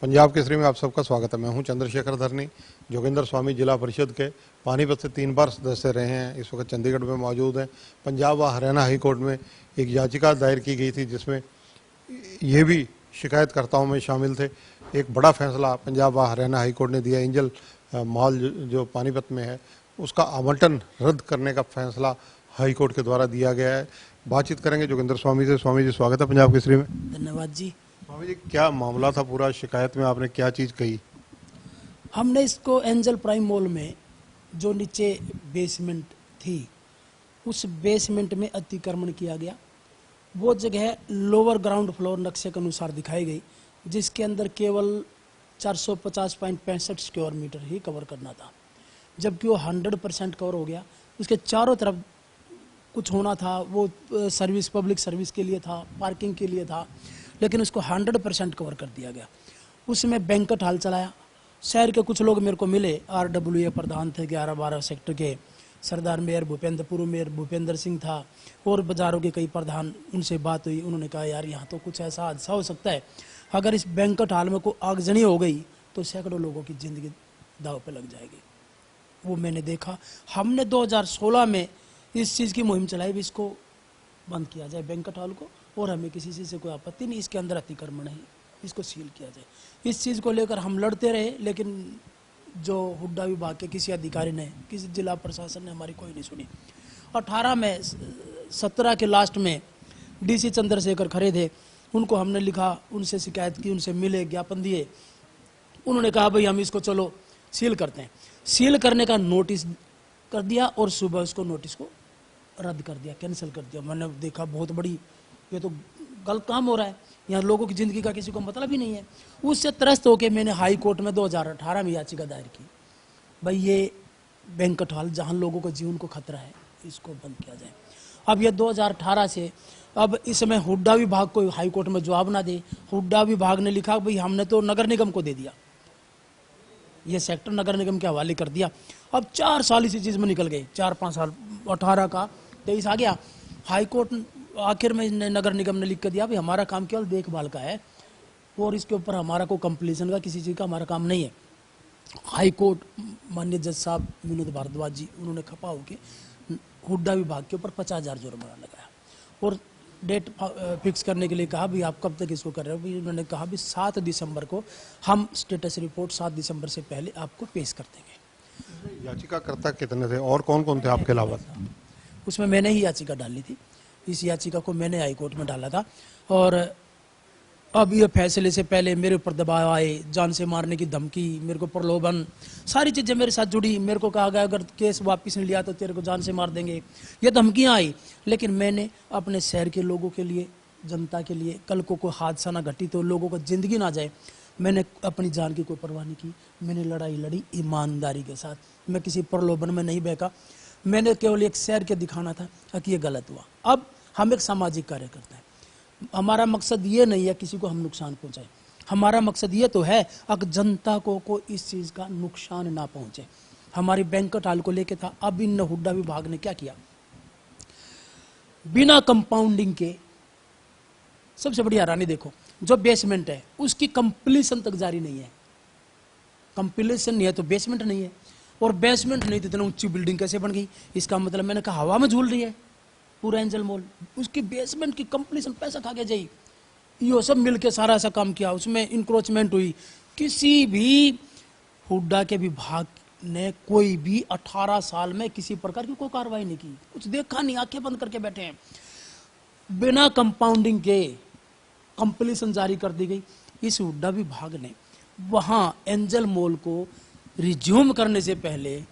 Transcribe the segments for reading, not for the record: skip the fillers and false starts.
पंजाब केसरी में आप सबका स्वागत है। मैं हूं चंद्रशेखर धरनी। जोगिंदर स्वामी जिला परिषद के पानीपत से 3 बार सदस्य रहे हैं। इस वक्त चंडीगढ़ में मौजूद हैं। पंजाब व हरियाणा हाई कोर्ट में एक याचिका दायर की गई थी जिसमें ये भी शिकायतकर्ताओं में शामिल थे। एक बड़ा फैसला पंजाब व हरियाणा हाई कोर्ट ने दिया। एंजल मॉल जो पानीपत में है उसका आवंटन रद्द करने का फैसला हाई कोर्ट के द्वारा दिया गया है। बातचीत करेंगे जोगिंदर स्वामी से। स्वामी जी, स्वागत है पंजाब केसरी में। धन्यवाद जी। स्वामी जी, क्या मामला था पूरा? शिकायत में आपने क्या चीज़ कही? हमने इसको एंजल प्राइम मॉल में जो नीचे बेसमेंट थी उस बेसमेंट में अतिक्रमण किया गया। वो जगह लोअर ग्राउंड फ्लोर नक्शे के अनुसार दिखाई गई जिसके अंदर केवल 450.65 स्क्वायर मीटर ही कवर करना था, जबकि वो 100% कवर हो गया। उसके चारों तरफ कुछ होना था, वो सर्विस पब्लिक सर्विस के लिए था, पार्किंग के लिए था, लेकिन उसको 100% कवर कर दिया गया। उसमें बैंक्वेट हॉल चलाया। शहर के कुछ लोग मेरे को मिले, RWA प्रधान थे 11-12 सेक्टर के, सरदार मेयर पूर्व मेयर भूपेंद्र सिंह था और बाजारों के कई प्रधान। उनसे बात हुई, उन्होंने कहा यार यहाँ तो कुछ ऐसा हादसा हो सकता है, अगर इस बैंक्वेट हॉल में कोई आगजनी हो गई तो सैकड़ों लोगों की ज़िंदगी दाव पे लग जाएगी। वो मैंने देखा। हमने 2016 में इस चीज़ की मुहिम चलाई भी इसको बंद किया जाए बैंक्वेट हॉल को, और हमें किसी चीज़ से कोई आपत्ति नहीं, इसके अंदर अतिक्रमण है, इसको सील किया जाए। इस चीज़ को लेकर हम लड़ते रहे, लेकिन जो हुड्डा विभाग के किसी अधिकारी ने, किसी जिला प्रशासन ने हमारी कोई नहीं सुनी। 18 में 17 के लास्ट में DC चंद्रशेखर खरे थे, उनको हमने लिखा, उनसे शिकायत की, उनसे मिले, ज्ञापन दिए। उन्होंने कहा भाई हम इसको चलो सील करते हैं। सील करने का नोटिस कर दिया और सुबह उसको नोटिस को रद्द कर दिया, कैंसिल कर दिया। मैंने देखा बहुत बड़ी, ये तो गलत काम हो रहा है, यहाँ लोगों की ज़िंदगी का किसी को मतलब ही नहीं है। उससे त्रस्त होकर मैंने हाई कोर्ट में 2018 में याचिका दायर की, भाई ये बैंक्वेट हॉल जहाँ लोगों के जीवन को खतरा है इसको बंद किया जाए। अब ये 2018 से अब इसमें हुड्डा विभाग को हाई कोर्ट में जवाब ना दे। हुड्डा विभाग ने लिखा भाई हमने तो नगर निगम को दे दिया, ये सेक्टर नगर निगम के हवाले कर दिया। अब 4 साल इसी चीज़ में निकल गए, 4-5 साल, 18 का 23 आ गया। हाई कोर्ट आखिर में नगर निगम ने लिख कर दिया भाई हमारा काम केवल देखभाल का है और इसके ऊपर हमारा कोई कंप्लीसन का किसी चीज़ का हमारा काम नहीं है। हाई कोर्ट माननीय जज साहब विनोद भारद्वाज जी, उन्होंने खपा होकर हुड्डा विभाग के ऊपर 50,000 जुर्माना लगाया और डेट फिक्स करने के लिए कहा भी आप कब तक इसको कर रहे हो। भी उन्होंने कहा भी 7 दिसंबर को हम स्टेटस रिपोर्ट 7 दिसंबर से पहले आपको पेश कर देंगे। याचिकाकर्ता कितने थे और कौन कौन थे आपके अलावा? उसमें मैंने ही याचिका डाली थी, इस याचिका को मैंने हाई कोर्ट में डाला था। और अब ये फैसले से पहले मेरे ऊपर दबाव आए, जान से मारने की धमकी, मेरे को प्रलोभन, सारी चीज़ें मेरे साथ जुड़ी। मेरे को कहा गया अगर केस वापस नहीं लिया तो तेरे को जान से मार देंगे, ये धमकियाँ आई। लेकिन मैंने अपने शहर के लोगों के लिए, जनता के लिए, कल को कोई हादसा ना घटी तो लोगों को ज़िंदगी ना जाए, मैंने अपनी जान की कोई परवाह नहीं की। मैंने लड़ाई लड़ी ईमानदारी के साथ, मैं किसी प्रलोभन में नहीं बहका। मैंने केवल एक शहर के दिखाना था कि ये गलत हुआ। अब हम एक सामाजिक कार्य करते हैं, हमारा मकसद ये नहीं है किसी को हम नुकसान पहुंचाए, हमारा मकसद ये तो है अगर जनता को इस चीज़ का नुकसान ना पहुंचे। हमारी बैंक्वेट हॉल को लेके था। अब इन हुड्डा विभाग ने क्या किया, बिना कंपाउंडिंग के, सबसे बड़ी हैरानी देखो, जो बेसमेंट है उसकी कंप्लीशन तक जारी नहीं है। कंप्लीशन नहीं है तो बेसमेंट नहीं है, और बेसमेंट नहीं तो इतना ऊंची बिल्डिंग कैसे बन गई? इसका मतलब मैंने कहा हवा में झूल रही है पूरा एंजल मॉल। उसकी बेसमेंट की कंप्लीशन पैसा खा के जाई, ये सब मिलके सारा ऐसा काम किया, उसमें इंक्रोचमेंट हुई। किसी भी हुड्डा के विभाग ने कोई भी 18 साल में किसी प्रकार की कोई कार्रवाई नहीं की, कुछ देखा नहीं, आंखें बंद करके बैठे हैं। बिना कंपाउंडिंग के कंप्लीशन जारी कर दी गई। इस हुड्डा विभाग ने वहां एंजल मॉल को रिज्यूम करने से पहले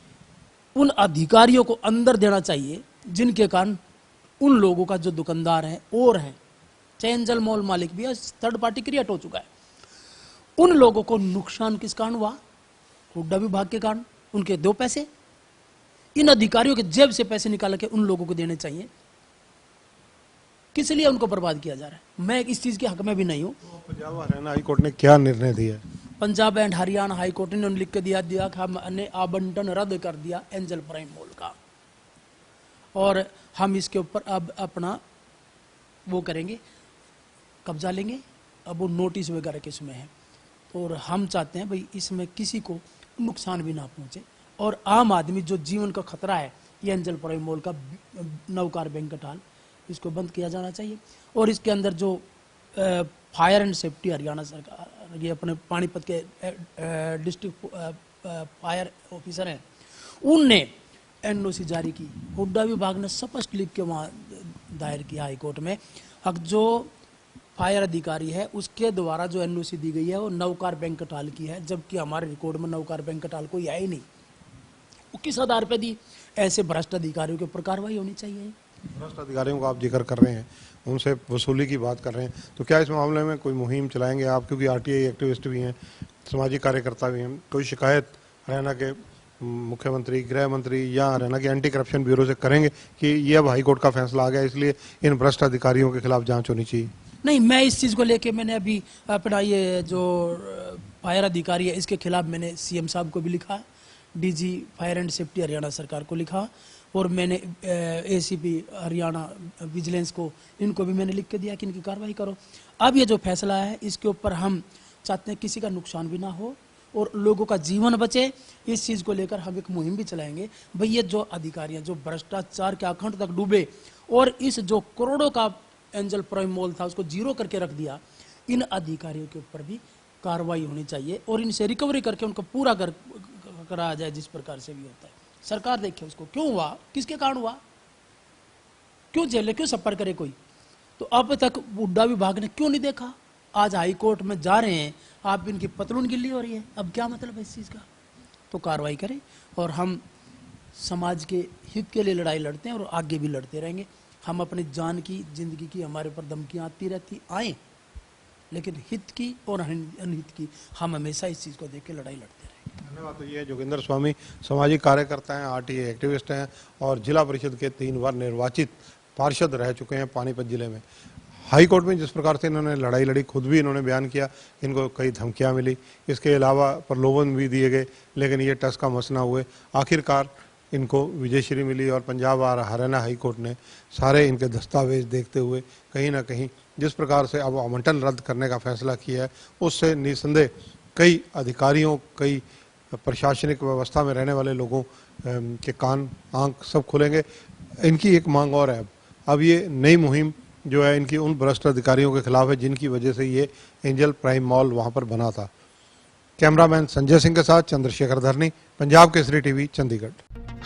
उन अधिकारियों को अंदर देना चाहिए जिनके कारण उन लोगों का जो दुकानदार है और है, चाहे एंजल मॉल मालिक भी है, थर्ड पार्टी क्रिएट हो चुका है, उन लोगों को नुकसान किस कारण हुआ? हुड्डा विभाग के कारण। उनके 2 पैसे, इन अधिकारियों के जेब से पैसे निकाल के उन लोगों को देने चाहिए। किस लिए उनको बर्बाद किया जा रहा है? मैं इस चीज के हक में भी नहीं हूं। पंजाब हरियाणा हाई कोर्ट ने क्या निर्णय दिया? Punjab and Haryana high court ने लिख के दिया कि हमने आवंटन रद्द कर दिया एंजल प्राइम मॉल का, और हम इसके ऊपर अब अपना वो करेंगे, कब्जा लेंगे। अब वो नोटिस वगैरह किस में है, और हम चाहते हैं भाई इसमें किसी को नुकसान भी ना पहुंचे, और आम आदमी जो जीवन का खतरा है, ये एंजल प्राइम मॉल का नवकार बैंक्वेट हॉल, इसको बंद किया जाना चाहिए। और इसके अंदर जो फायर एंड सेफ्टी हरियाणा सरकार, ये अपने पानीपत के डिस्ट्रिक्ट फायर ऑफिसर हैं, उनने एनओसी जारी की। हुड्डा विभाग ने स्पष्ट लिख के वहाँ दायर किया हाई कोर्ट में, अब जो फायर अधिकारी है उसके द्वारा जो एनओसी दी गई है वो नवकार बैंक्वेट हॉल की है, जबकि हमारे रिकॉर्ड में नवकार बैंक्वेट हॉल कोई है ही नहीं। वो किस आधार पर दी? ऐसे भ्रष्ट अधिकारियों के ऊपर कार्रवाई होनी चाहिए। भ्रष्ट अधिकारियों का आप जिक्र कर रहे हैं, उनसे वसूली की बात कर रहे हैं, तो क्या इस मामले में कोई मुहिम चलाएंगे आप? क्योंकि आरटीआई एक्टिविस्ट भी हैं, सामाजिक कार्यकर्ता भी हैं, कोई शिकायत हरियाणा के मुख्यमंत्री, गृह मंत्री या हरियाणा के एंटी करप्शन ब्यूरो से करेंगे कि ये अब हाईकोर्ट का फैसला आ गया, इसलिए इन भ्रष्ट अधिकारियों के खिलाफ जांच होनी चाहिए? नहीं, मैं इस चीज़ को लेके मैंने अभी अपना ये जो फायर अधिकारी है इसके खिलाफ मैंने सीएम साहब को भी लिखा, DG fire and safety Haryana सरकार को लिखा, और मैंने एसीपी हरियाणा विजिलेंस को, इनको भी मैंने लिख के दिया कि इनकी कार्रवाई करो। अब ये जो फैसला है इसके ऊपर हम चाहते हैं किसी का नुकसान भी ना हो और लोगों का जीवन बचे। इस चीज़ को लेकर हम एक मुहिम भी चलाएंगे। भाई ये जो अधिकारी हैं जो भ्रष्टाचार के अखंड तक डूबे और इस जो करोड़ों का एंजल प्राइम मॉल था उसको जीरो करके रख दिया, इन अधिकारियों के ऊपर भी कार्रवाई होनी चाहिए और इनसे रिकवरी करके उनको पूरा कराया जाए जिस प्रकार से भी होता है। सरकार देखे उसको क्यों हुआ, किसके कारण हुआ, क्यों जेल, क्यों सफर करे कोई। तो अब तक हुड्डा विभाग ने क्यों नहीं देखा? आज हाई कोर्ट में जा रहे हैं, आप इनकी पतलून गिल्ली हो रही है, अब क्या मतलब है इस चीज़ का? तो कार्रवाई करें और हम समाज के हित के लिए लड़ाई लड़ते हैं और आगे भी लड़ते रहेंगे। हम अपनी जान की, जिंदगी की हमारे ऊपर धमकियाँ आती रहती आए, लेकिन हित की और अनहित की हम हमेशा इस चीज़ को देख के लड़ाई लड़ते रहेंगे। धन्यवाद। तो ये जोगिंदर स्वामी सामाजिक कार्यकर्ता हैं, आरटीआई एक्टिविस्ट हैं और जिला परिषद के 3 बार निर्वाचित पार्षद रह चुके हैं पानीपत जिले में। हाई कोर्ट में जिस प्रकार से इन्होंने लड़ाई लड़ी, खुद भी इन्होंने बयान किया, इनको कई धमकियां मिली, इसके अलावा प्रलोभन भी दिए गए, लेकिन ये टस का मस ना हुए। आखिरकार इनको विजयश्री मिली और पंजाब और हरियाणा हाई कोर्ट ने सारे इनके दस्तावेज देखते हुए कहीं ना कहीं जिस प्रकार से अब आवंटन रद्द करने का फैसला किया है, उससे निसंदेह कई अधिकारियों, कई प्रशासनिक व्यवस्था में रहने वाले लोगों के कान, आंख सब खुलेंगे। इनकी एक मांग और है, अब ये नई मुहिम जो है इनकी उन भ्रष्ट अधिकारियों के खिलाफ है जिनकी वजह से ये एंजल प्राइम मॉल वहां पर बना था। कैमरामैन संजय सिंह के साथ चंद्रशेखर धरनी, पंजाब केसरी टीवी, चंडीगढ़।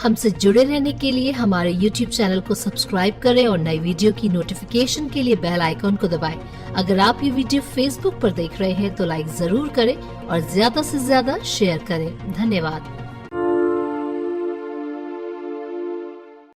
हमसे जुड़े रहने के लिए हमारे YouTube चैनल को सब्सक्राइब करें और नई वीडियो की नोटिफिकेशन के लिए बेल आइकॉन को दबाएं। अगर आप ये वीडियो Facebook पर देख रहे हैं तो लाइक जरूर करें और ज्यादा से ज्यादा शेयर करें। धन्यवाद।